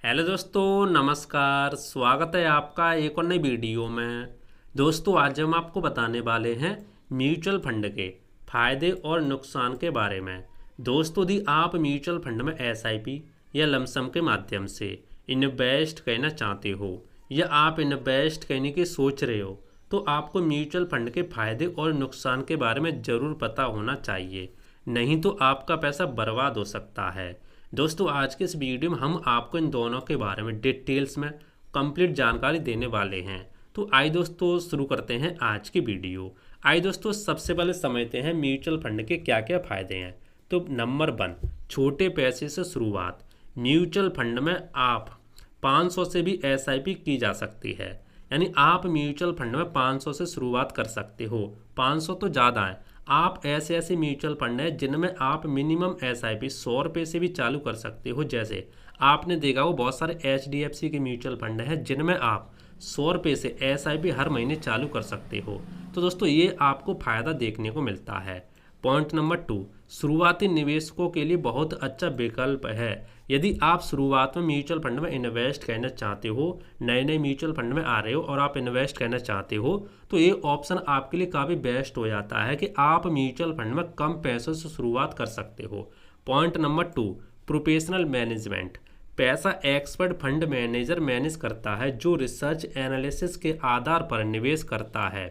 Hello दोस्तों, नमस्कार। स्वागत है आपका एक और नई वीडियो में। दोस्तों, आज हम आपको बताने वाले हैं म्यूचुअल फंड के फायदे और नुकसान के बारे में। दोस्तों, यदि आप म्यूचुअल फंड में एसआईपी या लमसम के माध्यम से इन्वेस्ट करना चाहते हो या आप इन्वेस्ट करने की सोच रहे हो तो आपको म्यूचुअल फंड के फायदे और नुकसान के बारे में ज़रूर पता होना चाहिए, नहीं तो आपका पैसा बर्बाद हो सकता है। दोस्तों, आज के इस वीडियो में हम आपको इन दोनों के बारे में डिटेल्स में कंप्लीट जानकारी देने वाले हैं। तो आइए दोस्तों, शुरू करते हैं आज की वीडियो। आइए दोस्तों, सबसे पहले समझते हैं म्यूचुअल फंड के क्या क्या फ़ायदे हैं। तो नंबर 1, छोटे पैसे से शुरुआत। म्यूचुअल फंड में आप 500 से भी एसआईपी की जा सकती है। यानी आप म्यूचुअल फंड में 500 से शुरुआत कर सकते हो। 500 तो ज़्यादा है। आप ऐसे ऐसे म्यूचुअल फंड हैं जिनमें आप मिनिमम एसआईपी 100 रुपये से भी चालू कर सकते हो। जैसे आपने देखा हो बहुत सारे एचडीएफसी के म्यूचुअल फंड हैं जिनमें आप 100 रुपये से एसआईपी हर महीने चालू कर सकते हो। तो दोस्तों, ये आपको फ़ायदा देखने को मिलता है। पॉइंट नंबर 2, शुरुआती निवेशकों के लिए बहुत अच्छा विकल्प है। यदि आप शुरुआत में म्यूचुअल फंड में इन्वेस्ट करना चाहते हो, नए नए म्यूचुअल फंड में आ रहे हो और आप इन्वेस्ट करना चाहते हो, तो ये ऑप्शन आपके लिए काफ़ी बेस्ट हो जाता है कि आप म्यूचुअल फंड में कम पैसों से शुरुआत कर सकते हो। Point number 2, professional management. पैसा एक्सपर्ट फंड मैनेजर मैनेज करता है जो रिसर्च एनालिसिस के आधार पर निवेश करता है।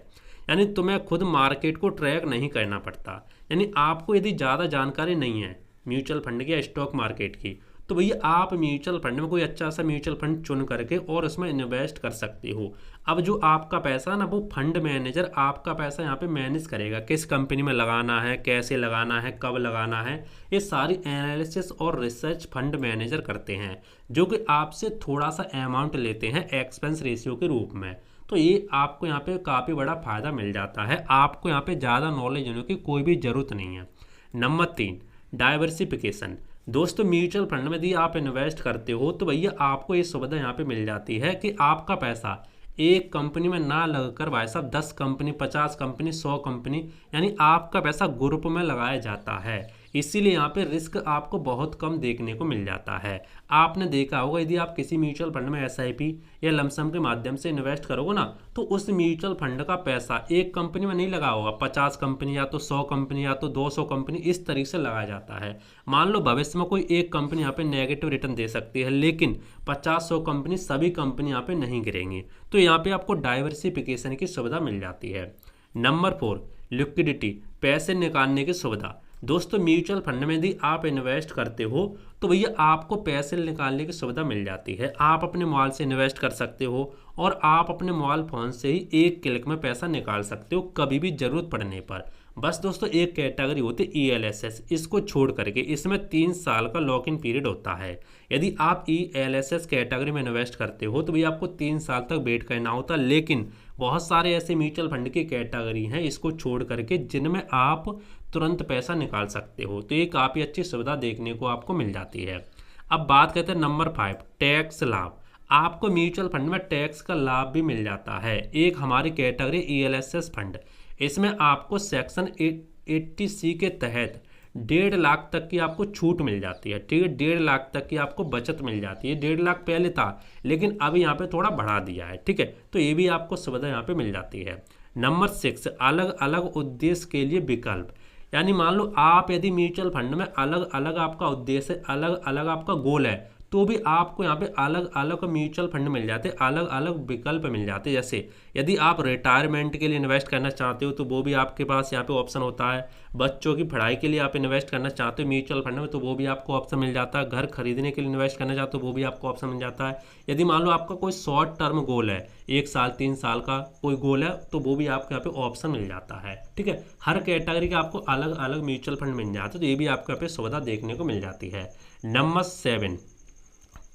यानी तुम्हें खुद मार्केट को ट्रैक नहीं करना पड़ता। यानी आपको यदि ज़्यादा जानकारी नहीं है म्यूचुअल फंड की या स्टॉक मार्केट की, तो भैया आप म्यूचुअल फंड में कोई अच्छा सा म्यूचुअल फंड चुन करके और उसमें इन्वेस्ट कर सकते हो। अब जो आपका पैसा ना, वो फंड मैनेजर आपका पैसा यहाँ पे मैनेज करेगा। किस कंपनी में लगाना है, कैसे लगाना है, कब लगाना है, ये सारी एनालिसिस और रिसर्च फंड मैनेजर करते हैं, जो कि आपसे थोड़ा सा अमाउंट लेते हैं एक्सपेंस रेशियो के रूप में। तो ये आपको यहाँ पे काफ़ी बड़ा फ़ायदा मिल जाता है। आपको यहाँ पे ज़्यादा नॉलेज होने की कोई भी ज़रूरत नहीं है। Number 3, diversification. दोस्तों, म्यूचुअल फंड में यदि आप इन्वेस्ट करते हो तो भैया आपको ये सुविधा यहाँ पे मिल जाती है कि आपका पैसा एक कंपनी में ना लगकर भाई साहब 10 कंपनी, 50 कंपनी, 100 कंपनी, यानी आपका पैसा ग्रुप में लगाया जाता है। इसीलिए यहाँ पे रिस्क आपको बहुत कम देखने को मिल जाता है। आपने देखा होगा यदि आप किसी म्यूचुअल फंड में एसआईपी या लमसम के माध्यम से इन्वेस्ट करोगे ना, तो उस म्यूचुअल फंड का पैसा एक कंपनी में नहीं लगा होगा, 50 कंपनी या तो 100 कंपनी या तो 200 कंपनी, इस तरीके से लगाया जाता है। मान लो भविष्य में कोई एक कंपनी यहाँ पे नेगेटिव रिटर्न दे सकती है, लेकिन 50-100 कंपनी, सभी कंपनी यहाँ पे नहीं गिरेंगी। तो यहाँ पे आपको डाइवर्सिफिकेशन की सुविधा मिल जाती है। नंबर 4, लिक्विडिटी, पैसे निकालने की सुविधा। दोस्तों, म्यूचुअल फंड में यदि आप इन्वेस्ट करते हो तो भैया आपको पैसे निकालने की सुविधा मिल जाती है। आप अपने मोबाइल से इन्वेस्ट कर सकते हो और आप अपने मोबाइल फ़ोन से ही एक क्लिक में पैसा निकाल सकते हो कभी भी ज़रूरत पड़ने पर। बस दोस्तों, एक कैटेगरी होती है ईएलएसएस, इसको छोड़ करके इसमें 3 साल का लॉक इन पीरियड होता है। यदि आप ईएलएसएस कैटेगरी में इन्वेस्ट करते हो तो भैया आपको 3 साल तक वेट करना होता है। लेकिन बहुत सारे ऐसे म्यूचुअल फंड की कैटेगरी हैं इसको छोड़ करके जिनमें आप तुरंत पैसा निकाल सकते हो। तो ये काफ़ी अच्छी सुविधा देखने को आपको मिल जाती है। अब बात करते हैं नंबर 5, टैक्स लाभ। आपको म्यूचुअल फंड में टैक्स का लाभ भी मिल जाता है। एक हमारी कैटेगरी ईएलएसएस फंड, इसमें आपको सेक्शन 80C के तहत 1.5 लाख तक की आपको छूट मिल जाती है। ठीक है, 1.5 लाख तक की आपको बचत मिल जाती है। 1.5 लाख पहले था, लेकिन अभी यहाँ पे थोड़ा बढ़ा दिया है। ठीक है, तो ये भी आपको सुविधा यहाँ पे मिल जाती है। नंबर 6, अलग अलग उद्देश्य के लिए विकल्प। यानी मान लो आप यदि म्यूचुअल फंड में अलग अलग आपका उद्देश्य, अलग अलग आपका गोल है, तो भी आपको यहाँ पे अलग अलग म्यूचुअल फंड मिल जाते हैं, अलग अलग विकल्प मिल जाते हैं। जैसे यदि आप रिटायरमेंट के लिए इन्वेस्ट करना चाहते हो तो वो भी आपके पास यहाँ पे ऑप्शन होता है। बच्चों की पढ़ाई के लिए आप इन्वेस्ट करना चाहते हो म्यूचुअल फंड में, तो वो भी आपको ऑप्शन मिल जाता है। घर खरीदने के लिए इन्वेस्ट करना चाहते हो वो भी आपको ऑप्शन मिल जाता है। यदि मान लो आपका कोई शॉर्ट टर्म गोल है, 1 साल 3 साल का कोई गोल है, तो वो भी आपको यहाँ पे ऑप्शन मिल जाता है। ठीक है, हर कैटेगरी का आपको अलग अलग म्यूचुअल फंड मिल जाता है, तो ये भी आपको यहाँ पे सुविधा देखने को मिल जाती है। नंबर 7,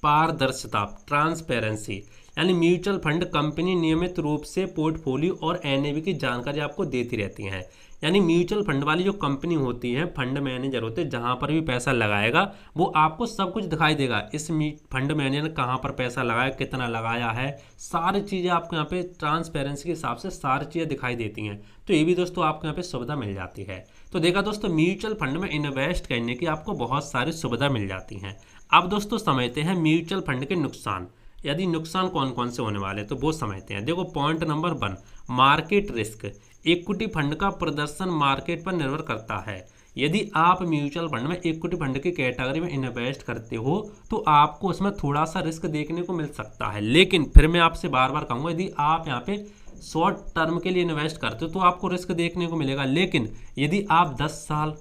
पारदर्शिता, ट्रांसपेरेंसी। यानी म्यूचुअल फंड कंपनी नियमित रूप से पोर्टफोलियो और एनएवी की जानकारी आपको देती रहती हैं। यानी म्यूचुअल फंड वाली जो कंपनी होती है, फंड मैनेजर होते हैं, जहाँ पर भी पैसा लगाएगा वो आपको सब कुछ दिखाई देगा। इस फंड मैनेजर ने कहाँ पर पैसा लगाया, कितना लगाया है, सारी चीज़ें आपको यहाँ पे ट्रांसपेरेंसी के हिसाब से सारी चीज़ें दिखाई देती हैं। तो ये भी दोस्तों आपको यहाँ पे सुविधा मिल जाती है। तो देखा दोस्तों, म्यूचुअल फंड में इन्वेस्ट करने की आपको बहुत सारी सुविधा मिल जाती हैं। अब दोस्तों समझते हैं म्यूचुअल फंड के नुकसान। यदि नुकसान कौन कौन से होने वाले तो वो समझते हैं। देखो point number 1, market risk. Equity fund का प्रदर्शन मार्केट पर निर्भर करता है। यदि आप म्यूचुअल फंड में इक्विटी फंड की कैटेगरी में इन्वेस्ट करते हो तो आपको उसमें थोड़ा सा रिस्क देखने को मिल सकता है, लेकिन फिर मैं आपसे बार बार कहूँगा यदि आप यहाँ पे शॉर्ट टर्म के लिए इन्वेस्ट करते हो तो आपको रिस्क देखने को मिलेगा। लेकिन यदि आप 10 साल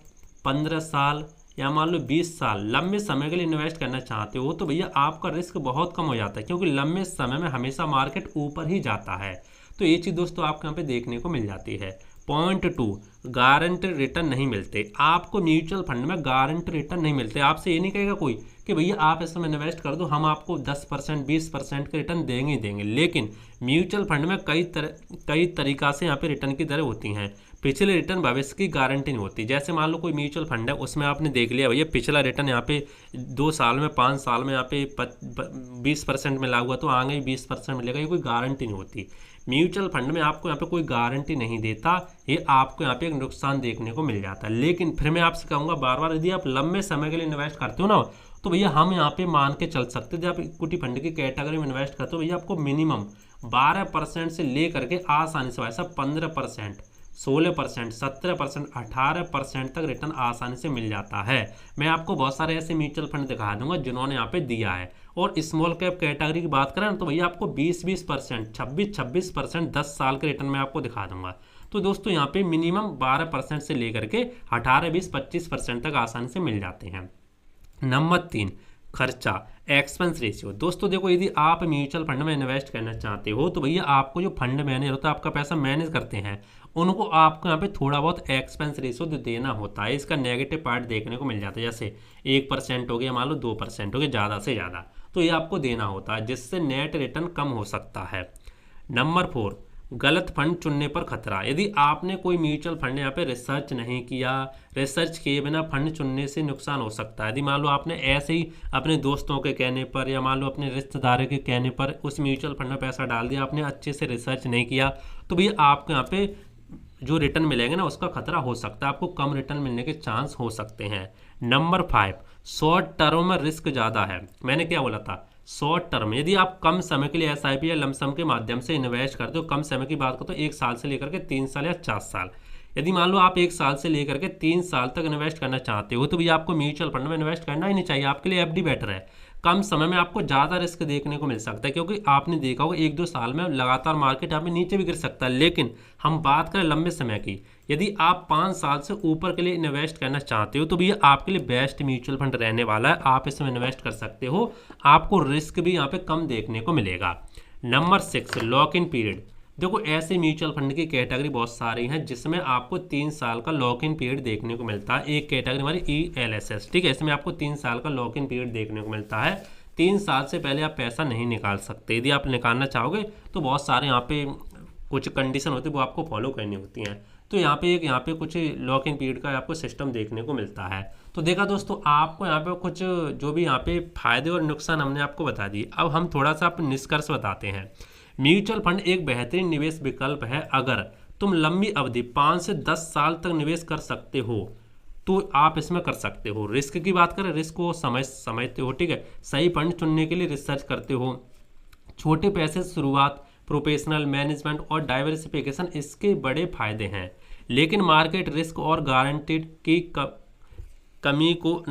15 साल या मान लो 20 साल लंबे समय के लिए इन्वेस्ट करना चाहते हो तो भैया आपका रिस्क बहुत कम हो जाता है, क्योंकि लंबे समय में हमेशा मार्केट ऊपर ही जाता है। तो ये चीज़ दोस्तों आपको यहाँ पे देखने को मिल जाती है। पॉइंट 2, गारंटी रिटर्न नहीं मिलते। आपको म्यूचुअल फंड में गारंटी रिटर्न नहीं मिलते। आपसे ये नहीं कहेगा कोई कि भैया आप इसमें इन्वेस्ट कर दो, हम आपको 10% 20% के रिटर्न देंगे ही देंगे। लेकिन म्यूचुअल फंड में कई तरीक़ा से यहाँ पे रिटर्न की दरें होती हैं। पिछले रिटर्न भविष्य की गारंटी नहीं होती। जैसे मान लो कोई म्यूचुअल फंड है, उसमें आपने देख लिया भैया पिछला रिटर्न यहाँ पे 2 साल में 5 साल में यहाँ पे 20% मिला हुआ तो आगे 20% मिलेगा, ये कोई गारंटी नहीं होती। म्यूचुअल फंड में आपको यहाँ पे कोई गारंटी नहीं देता, ये आपको यहाँ पे एक नुकसान देखने को मिल जाता है। लेकिन फिर मैं आपसे कहूँगा बार बार, यदि आप लंबे समय के लिए इन्वेस्ट करते हो ना तो भैया हम यहाँ पे मान के चल सकते हैं। जब आप इक्विटी फंड की कैटेगरी में इन्वेस्ट करते हो भैया आपको मिनिमम 12% से लेकर के आसानी से भाई साहब 15%, 16%, 17%, 18% तक रिटर्न आसानी से मिल जाता है। मैं आपको बहुत सारे ऐसे म्यूचुअल फंड दिखा दूंगा जिन्होंने यहाँ पे दिया है। और स्मॉल कैप कैटेगरी की बात करें तो भैया आपको 20%, 26% 10 साल के रिटर्न में आपको दिखा दूंगा। तो दोस्तों यहाँ पे मिनिमम 12% से लेकर के 18, 20, 25% तक आसानी से मिल जाते हैं। नंबर 3, खर्चा, एक्सपेंस रेशियो। दोस्तों देखो यदि आप म्यूचुअल फंड में इन्वेस्ट करना चाहते हो तो भैया आपको जो फंड मैनेजर होता है, आपका पैसा मैनेज करते हैं, उनको आपको यहाँ पे थोड़ा बहुत एक्सपेंस रेशियो देना होता है। इसका नेगेटिव पार्ट देखने को मिल जाता है, जैसे 1% हो गया, मान लो 2% हो गया, ज़्यादा से ज़्यादा, तो ये आपको देना होता है, जिससे नेट रिटर्न कम हो सकता है। नंबर 4, गलत फंड चुनने पर खतरा। यदि आपने कोई म्यूचुअल फंड यहाँ पे रिसर्च नहीं किया, रिसर्च किए बिना फंड चुनने से नुकसान हो सकता है। यदि मान लो आपने ऐसे ही अपने दोस्तों के कहने पर या मान लो अपने रिश्तेदारों के कहने पर उस म्यूचुअल फंड में पैसा डाल दिया, आपने अच्छे से रिसर्च नहीं किया, तो भैया आपको यहाँ पे जो रिटर्न मिलेंगे ना उसका खतरा हो सकता है, आपको कम रिटर्न मिलने के चांस हो सकते हैं। नंबर 5, शॉर्ट टर्म में रिस्क ज़्यादा है। मैंने क्या बोला था, शॉर्ट टर्म। यदि आप कम समय के लिए SIP या लमसम के माध्यम से इन्वेस्ट करते हो, कम समय की बात करते हो 1 साल से लेकर के 3 साल या 4 साल, यदि मान लो आप 1 साल से लेकर के 3 साल तक इन्वेस्ट करना चाहते हो तो भैया आपको म्यूचुअल फंड में इन्वेस्ट करना ही नहीं चाहिए। आपके लिए FD बेटर है। कम समय में आपको ज़्यादा रिस्क देखने को मिल सकता है, क्योंकि आपने देखा होगा 1-2 साल में लगातार मार्केट यहाँ पे नीचे भी गिर सकता है। लेकिन हम बात करें लंबे समय की, यदि आप 5 साल से ऊपर के लिए इन्वेस्ट करना चाहते हो तो भैया आपके लिए बेस्ट म्यूचुअल फंड रहने वाला है। आप इसमें इन्वेस्ट कर सकते हो, आपको रिस्क भी यहाँ पे कम देखने को मिलेगा। Number 6, lock in period. देखो ऐसे म्यूचुअल फंड की कैटेगरी बहुत सारी हैं जिसमें आपको 3 साल का लॉक इन पीरियड देखने को मिलता है। एक कैटेगरी हमारी ELSS, ठीक है, इसमें आपको 3 साल का लॉक इन पीरियड देखने को मिलता है। 3 साल से पहले आप पैसा नहीं निकाल सकते। यदि आप निकालना चाहोगे तो बहुत सारे यहाँ पे कुछ कंडीशन होती है, वो आपको फॉलो करनी होती हैं। तो यहाँ पे कुछ लॉक इन पीरियड का आपको सिस्टम देखने को मिलता है। तो देखा दोस्तों, आपको यहाँ पे कुछ जो भी यहाँ पे फायदे और नुकसान हमने आपको बता दिए। अब हम थोड़ा सा अपने निष्कर्ष बताते हैं। म्यूचुअल फंड एक बेहतरीन निवेश विकल्प है। अगर तुम लंबी अवधि 5 से 10 साल तक निवेश कर सकते हो तो आप इसमें कर सकते हो। रिस्क की बात करें, रिस्क को समझते हो, ठीक है, सही फंड चुनने के लिए रिसर्च करते हो, छोटे पैसे से शुरुआत, प्रोफेशनल मैनेजमेंट और डाइवर्सिफिकेशन इसके बड़े फायदे हैं। लेकिन मार्केट रिस्क और गारंटीड की कमी को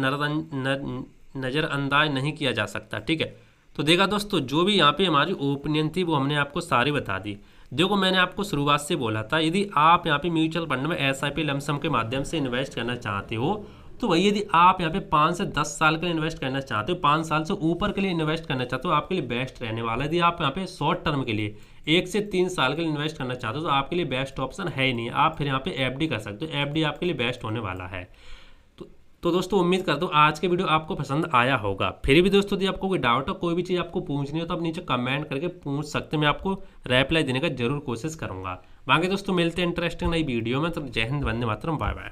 नज़रअंदाज नहीं किया जा सकता, ठीक है। तो देखा दोस्तों, जो भी यहाँ पे हमारी ओपिनियन थी वो हमने आपको सारी बता दी। देखो मैंने आपको शुरुआत से बोला था, यदि आप यहाँ पे म्यूचुअल फंड में SIP लमसम के माध्यम से इन्वेस्ट करना चाहते हो तो वही, यदि आप यहाँ पे 5 से 10 साल के लिए इन्वेस्ट करना चाहते हो, 5 साल से ऊपर के लिए इन्वेस्ट करना चाहते हो, आपके लिए बेस्ट रहने वाला है। यदि आप यहाँ पे शॉर्ट टर्म के लिए 1 से 3 साल के लिए इन्वेस्ट करना चाहते हो तो आपके लिए बेस्ट ऑप्शन है ही नहीं। आप फिर यहाँ पे FD कर सकते हो, FD आपके लिए बेस्ट होने वाला है। तो दोस्तों उम्मीद करता हूँ आज के वीडियो आपको पसंद आया होगा। फिर भी दोस्तों यदि आपको कोई डाउट हो, कोई भी चीज़ आपको पूछनी हो तो आप नीचे कमेंट करके पूछ सकते हैं, मैं आपको रिप्लाई देने का जरूर कोशिश करूँगा। बाकी दोस्तों मिलते हैं इंटरेस्टिंग नई वीडियो में। तो जय हिंद, वंदे मातरम, बाय बाय।